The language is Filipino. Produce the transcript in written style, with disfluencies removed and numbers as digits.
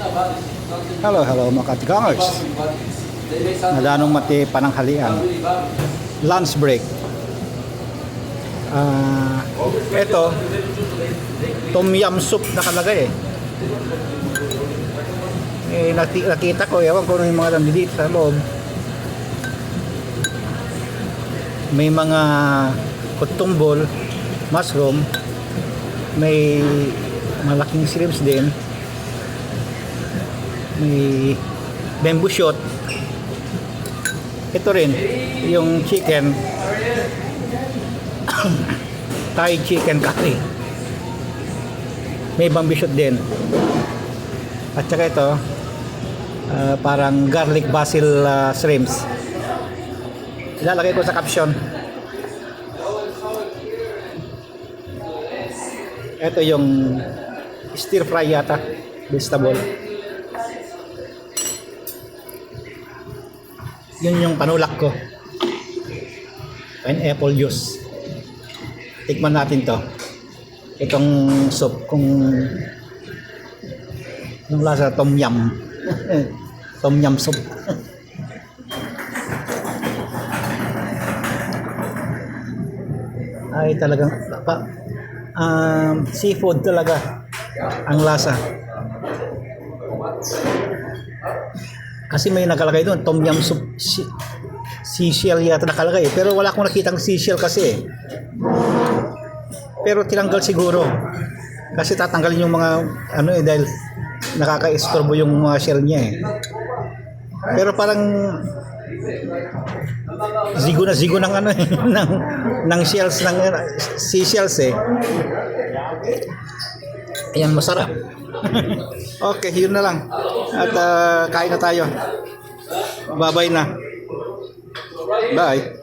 Hello, hello mga katigangers. Nadanong mati pananghalian. Lunch break. Ito, tom yum soup nakalagay nakita ko, ewan ko yung mga nandito sa loob. May mga kutumbol, mushroom, may malaking shrimps din, may bamboo shoot. Ito rin yung chicken Thai chicken curry, may bamboo shoot din. At saka ito parang garlic basil shrimps. Ilalagay ko sa caption. Ito yung stir fry yata, vegetable. Yun yung panulak ko, pineapple juice. Tikman natin to, itong soup, kung yung lasa. Tom yum tom yum soup. Ay talagang seafood talaga ang lasa. Kasi may nakalagay doon, tom yum soup, seashell yata nakalagay, pero wala akong nakitang seashell kasi. Pero tinanggal siguro kasi tatanggalin yung mga dahil nakaka-istorbo yung mga shell niya Pero parang zigo ng ng shells, ng seashells Ayan, masarap. Okay, yun na lang. At kain na tayo. Bye-bye na. Bye.